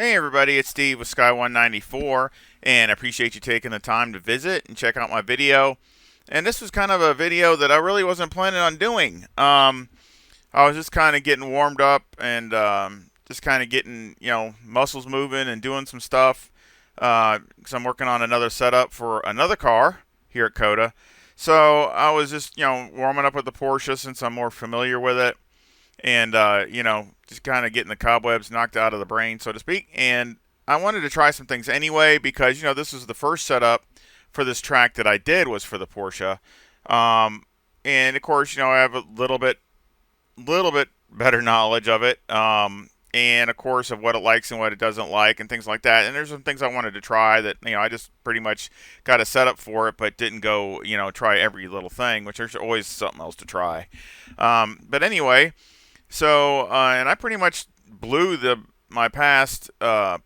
Hey everybody, it's Steve with Sky194, and I appreciate you taking the time to visit and check out my video. And this was kind of a video that I really wasn't planning on doing. I was just kind of getting warmed up and just kind of getting, muscles moving and doing some stuff. Because I'm working on another setup for another car here at COTA. So I was just, warming up with the Porsche since I'm more familiar with it, and just kind of getting the cobwebs knocked out of the brain, so to speak. And I wanted to try some things anyway because this was the first setup for this track that I did was for the Porsche. And of course, I have a little bit better knowledge of it. And of course of what it likes and what it doesn't like and things like that. And there's some things I wanted to try that I just pretty much got a setup for it, but didn't go try every little thing, which there's always something else to try. But anyway, so and I pretty much blew my past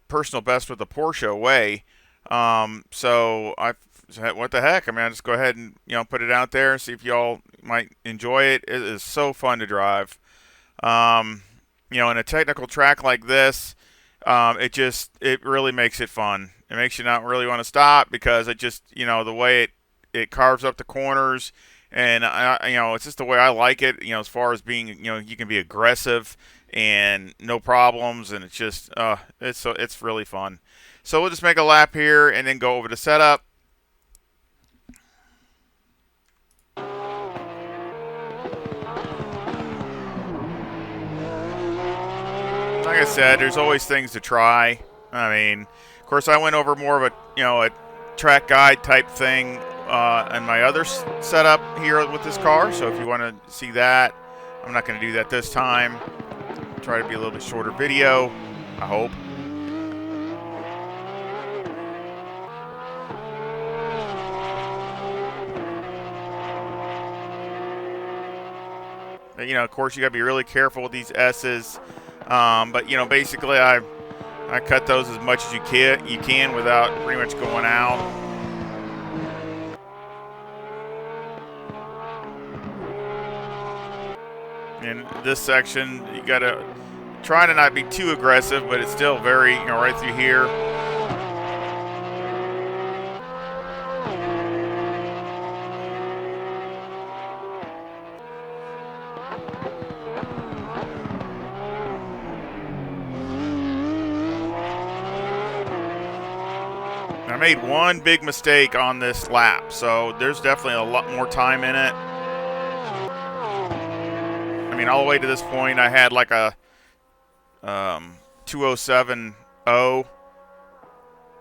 personal best with the Porsche away. So I said, what the heck? I mean, I just go ahead and put it out there, see if y'all might enjoy it. It is so fun to drive. In a technical track like this, it really makes it fun. It makes you not really want to stop because it just the way it carves up the corners. And it's just the way I like it. As far as being, you can be aggressive and no problems, and it's just, it's really fun. So we'll just make a lap here and then go over to setup. Like I said, there's always things to try. I mean, of course, I went over more of a track guide type thing in my other setup here with this car. So if you want to see that, I'm not going to do that this time. Try to be a little bit shorter video, I hope. But, of course, you got to be really careful with these S's. But basically, I cut those as much as you can without pretty much going out. In this section, you got to try to not be too aggressive, but it's still very, right through here. I made one big mistake on this lap, so there's definitely a lot more time in it. I mean, all the way to this point, I had like a 207.0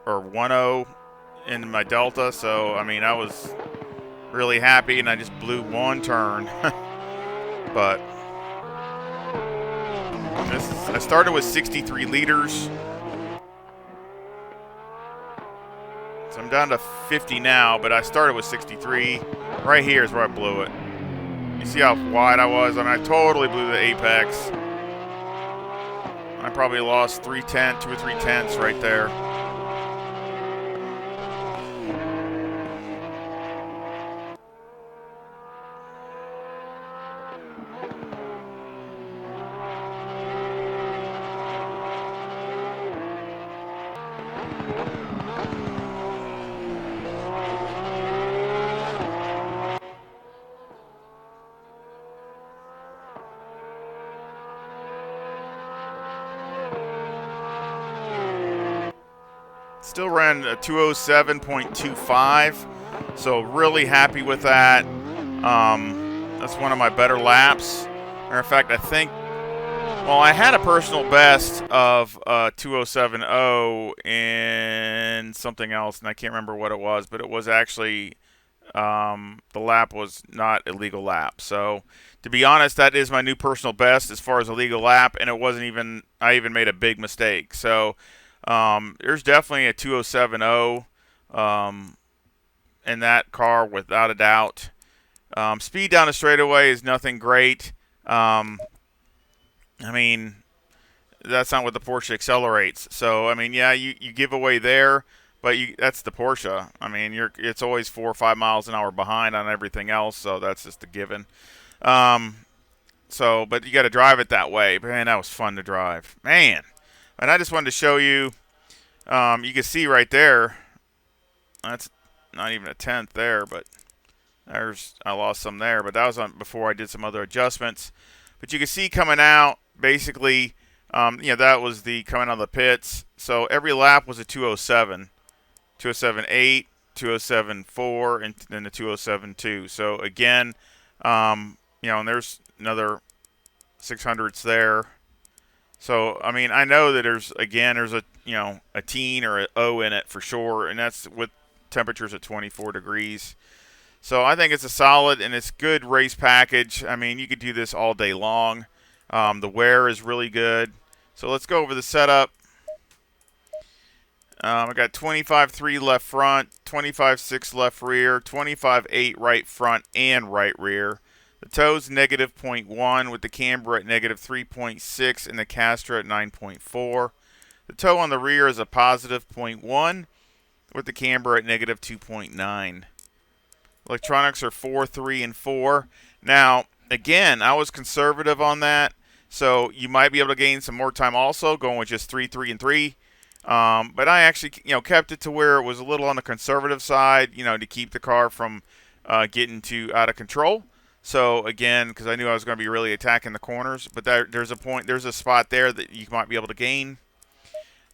or 1.0 in my Delta, so I mean, I was really happy, and I just blew one turn. But I started with 63 liters. So I'm down to 50 now, but I started with 63. Right here is where I blew it. You see how wide I was? I mean, I totally blew the apex. I probably lost 2 or 3 tenths right there. Still ran a 207.25, so really happy with that. That's one of my better laps. Matter of fact, I think, well, I had a personal best of 207.0 and something else, and I can't remember what it was, but it was actually, the lap was not a legal lap. So, to be honest, that is my new personal best as far as a legal lap, and it wasn't even, I even made a big mistake. So, there's definitely a 207.0 in that car without a doubt. Speed down the straightaway is nothing great. I mean, that's not what the Porsche accelerates. So, I mean, yeah, you give away there, but that's the Porsche. I mean, it's always 4 or 5 miles an hour behind on everything else, so that's just a given. But you got to drive it that way. Man, that was fun to drive. Man. And I just wanted to show you, you can see right there, that's not even a tenth there, but I lost some there, but that was on before I did some other adjustments. But you can see coming out, basically, that was the coming out of the pits. So every lap was a 207, 207.8, 207.4, and then the 207.2. So again, and there's another 600s there. So I mean, I know that there's a teen or an O in it for sure, and that's with temperatures at 24 degrees. So I think it's a solid and it's good race package. I mean, you could do this all day long. The wear is really good. So let's go over the setup. I got 25.3 left front, 25.6 left rear, 25.8 right front and right rear. The toe's negative 0.1 with the camber at negative 3.6 and the caster at 9.4. The toe on the rear is a positive 0.1 with the camber at negative 2.9. Electronics are 4, 3, and 4. Now, again, I was conservative on that, so you might be able to gain some more time also, going with just 3, 3, and 3. But I actually, kept it to where it was a little on the conservative side, to keep the car from getting too out of control. So again, because I knew I was going to be really attacking the corners, but there's a spot there that you might be able to gain.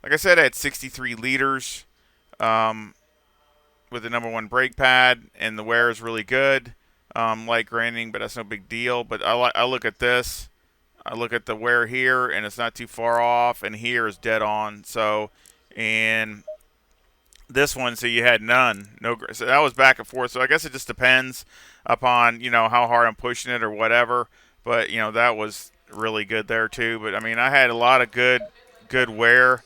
Like I said, I had 63 liters with the number 1 brake pad, and the wear is really good. Light graining, but that's no big deal. But I look at this. I look at the wear here, and it's not too far off, and here is dead on. So, and this one, so you had none. No, so that was back and forth. So I guess it just depends upon, how hard I'm pushing it or whatever. But, that was really good there too. But, I mean, I had a lot of good wear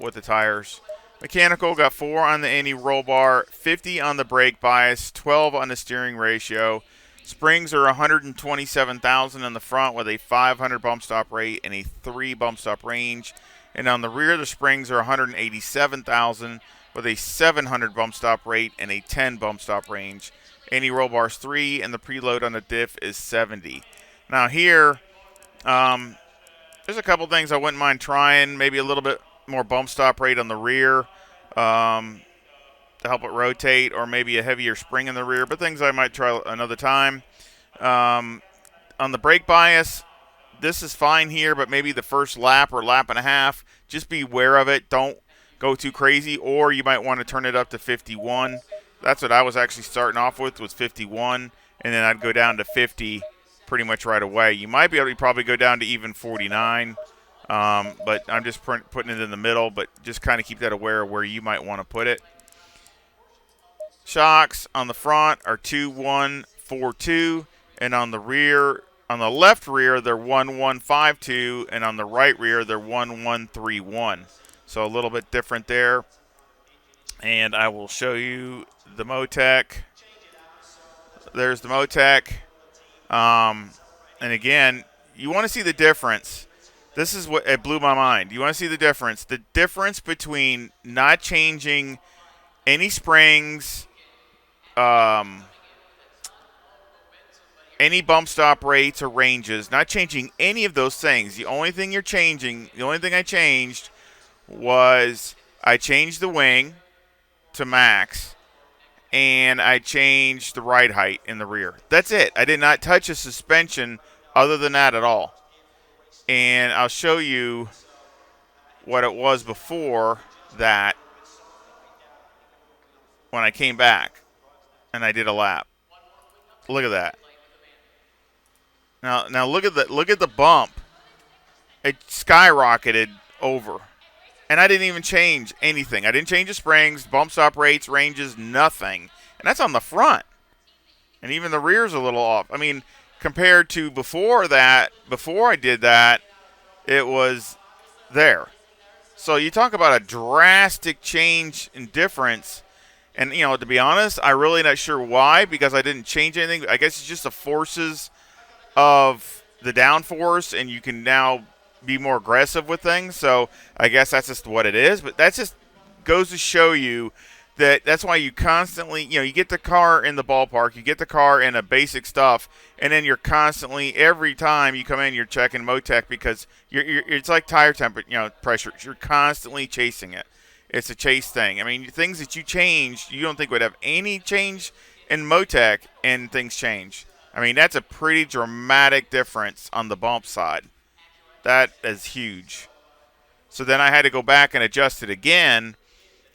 with the tires. Mechanical got 4 on the anti-roll bar, 50 on the brake bias, 12 on the steering ratio. Springs are 127,000 on the front with a 500 bump stop rate and a 3 bump stop range. And on the rear, the springs are 187,000 with a 700 bump stop rate and a 10 bump stop range. Anti-roll bar's 3, and the preload on the diff is 70. Now here, there's a couple things I wouldn't mind trying. Maybe a little bit more bump stop rate on the rear to help it rotate, or maybe a heavier spring in the rear, but things I might try another time. On the brake bias, this is fine here, but maybe the first lap or lap and a half, just be aware of it. Don't go too crazy, or you might want to turn it up to 51. That's what I was actually starting off with, was 51, and then I'd go down to 50 pretty much right away. You might be able to probably go down to even 49, but I'm just putting it in the middle, but just kind of keep that aware of where you might want to put it. Shocks on the front are 2-1-4-2, and on the rear, on the left rear, they're 1-1-5-2, and on the right rear, they're 1-1-3-1. So a little bit different there. And I will show you the Motec. There's the Motec. And again, you want to see the difference. This is what it blew my mind. You want to see the difference. The difference between not changing any springs, any bump stop rates or ranges, not changing any of those things. The only thing I changed was I changed the wing to max, and I changed the ride height in the rear. That's it. I did not touch a suspension other than that at all. And I'll show you what it was before that when I came back and I did a lap. Look at that. Now look at the bump. It skyrocketed over. And I didn't even change anything. I didn't change the springs, bump stop rates, ranges, nothing. And that's on the front. And even the rear's a little off. I mean, compared to before I did that, it was there. So you talk about a drastic change in difference. And, to be honest, I'm really not sure why, because I didn't change anything. I guess it's just the forces of the downforce, and you can now be more aggressive with things. So I guess that's just what it is. But that just goes to show you that's why you constantly, you get the car in the ballpark, you get the car in a basic stuff, and then you're constantly, every time you come in, you're checking Motec because it's like tire temperature, pressure. You're constantly chasing it. It's a chase thing. I mean, things that you change, you don't think would have any change in Motec, and things change. I mean, that's a pretty dramatic difference on the bump side. That is huge. So then I had to go back and adjust it again,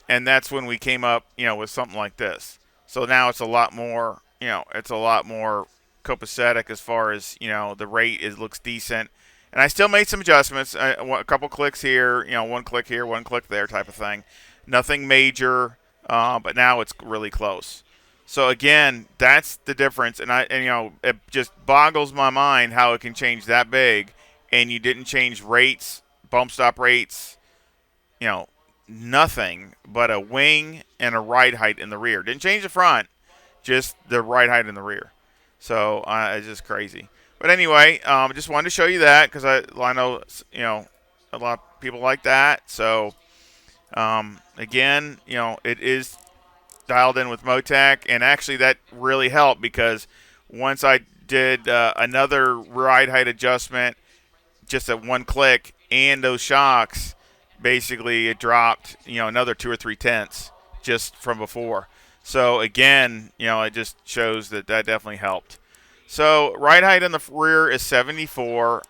and that's when we came up, with something like this. So now it's a lot more, it's a lot more copacetic as far as the rate looks decent. And I still made some adjustments, a couple clicks here, one click here, one click there, type of thing. Nothing major, but now it's really close. So again, that's the difference, and it just boggles my mind how it can change that big, and you didn't change rates, bump stop rates, you know, nothing but a wing and a ride height in the rear. Didn't change the front, just the ride height in the rear. So it's just crazy. But anyway, just wanted to show you that because I know a lot of people like that. So again, it is dialed in with Motec, and actually that really helped because once I did another ride height adjustment, just at one click, and those shocks, basically it dropped, another 2 or 3 tenths just from before. So again, it just shows that definitely helped. So ride height in the rear is 74.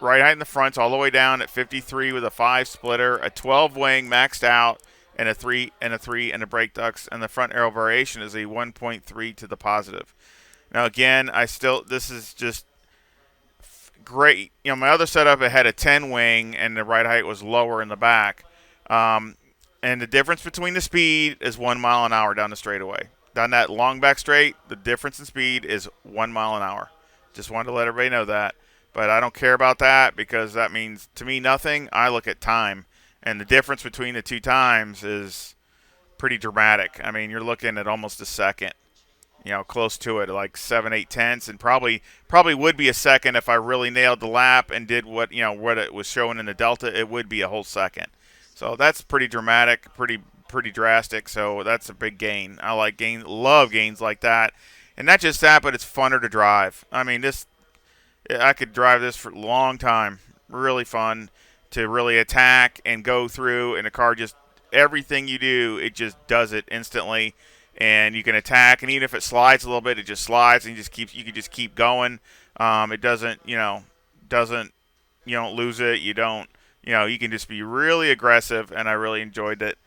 Ride height in the front's all the way down at 53 with a 5 splitter, a 12 wing maxed out, and a 3 and a 3 and a brake ducts, and the front aero variation is a 1.3 to the positive. Now again, this is just great. My other setup, it had a 10 wing and the ride height was lower in the back. And the difference between the speed is 1 mile an hour down the straightaway. Down that long back straight, the difference in speed is 1 mile an hour. Just wanted to let everybody know that. But I don't care about that because that means to me nothing. I look at time. And the difference between the two times is pretty dramatic. I mean, you're looking at almost a second. Close to it, like 7-8 tenths, and probably would be a second if I really nailed the lap and did what it was showing in the Delta. It would be a whole second. So that's pretty dramatic, pretty drastic. So that's a big gain. I like love gains like that, and not just that, but it's funner to drive. I mean, I could drive this for a long time. Really fun to really attack and go through, and the car just everything you do, it just does it instantly. And you can attack, and even if it slides a little bit, it just slides, and you can just keep going. It doesn't, you don't lose it. You don't, you can just be really aggressive, and I really enjoyed it.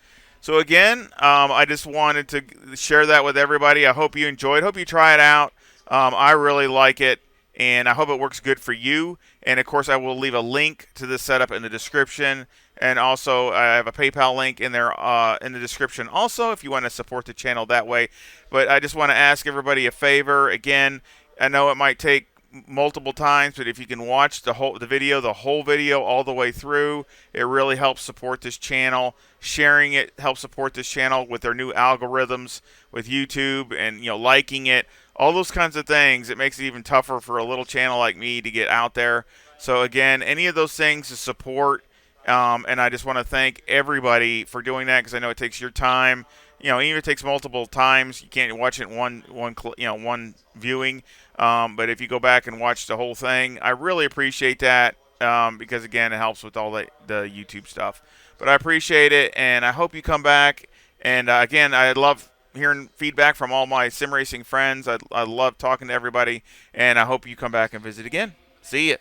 So again, I just wanted to share that with everybody. I hope you enjoyed. Hope you try it out. I really like it, and I hope it works good for you. And of course, I will leave a link to this setup in the description. And also, I have a PayPal link in there in the description also if you want to support the channel that way. But I just want to ask everybody a favor. Again, I know it might take multiple times, but if you can watch the whole video all the way through, it really helps support this channel. Sharing it helps support this channel with their new algorithms with YouTube, and liking it, all those kinds of things. It makes it even tougher for a little channel like me to get out there. So again, any of those things is support. And I just want to thank everybody for doing that because I know it takes your time. Even if it takes multiple times, you can't watch it in one viewing. But if you go back and watch the whole thing, I really appreciate that because again, it helps with all the YouTube stuff. But I appreciate it, and I hope you come back. And again, I love hearing feedback from all my sim racing friends. I love talking to everybody, and I hope you come back and visit again. See ya.